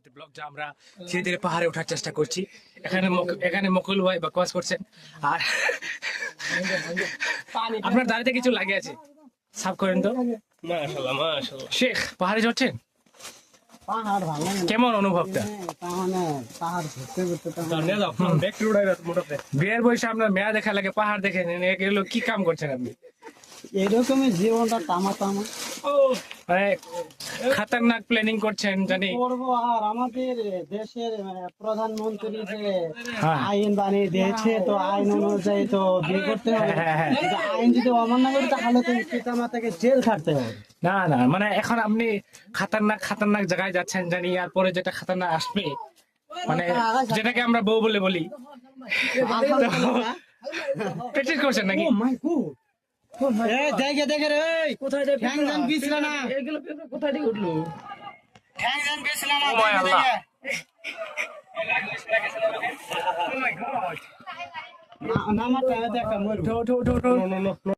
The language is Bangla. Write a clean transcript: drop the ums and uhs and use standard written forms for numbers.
পরবর্তী ব্লগ যা আমরা ধীরে ধীরে পাহাড়ে ওঠার চেষ্টা করছি। এখানে মকুল ভাই বকবাস করছেন, আর আপনার দাঁড়িয়ে কিছু লাগে আছে, সাফ করেন তো। মাশাআল্লাহ মাশাআল্লাহ। শেখ, পাহাড়ে চড়ছেন, পাহাড় ভালো লাগে। কেমন অনুভবটা? পাহাড় ঘুরতে ঘুরতে তো নিয়ে যাও ব্যাক টু উড়াই মোটাতে। বিয়ের বয়সে আপনার মেয়া দেখা লাগে, পাহাড় দেখে নেন, এগুলো কি কাম করছেন আপনি? এরকমই জীবনটা তামা তামা মানে খাতারনাক প্ল্যানিং করছেন জানি। করবো। আর আমাদের দেশের প্রধানমন্ত্রী যে হ্যাঁ। আইন বানিয়ে দিয়েছে, তো আইন অনুযায়ী তো বিয়ে করতে হবে। হ্যাঁ। কিন্তু আইন যদি অমান্য করে তাহলে তো পিতা মাতাকে জেল খাটতে হবে। না না, মানে এখন আপনি খাতারনাক জায়গায় যাচ্ছেন জানি, আর পরে যেটা খাতারনাক আসবে, মানে যেটাকে আমরা বউ বলে বলি, প্র্যাকটিস করছেন নাকি? দেখে দেখে রে কোথায় ঠ্যাং জ্যাং পিছল না, এগুলো কোথায় থেকে উঠলো? ঠ্যাং জ্যাং পিছল না, Oh my দেখে Allah. দেখে। নামাটা দেখা মরবো। উঠো, উঠো, উঠো, উঠো। No no no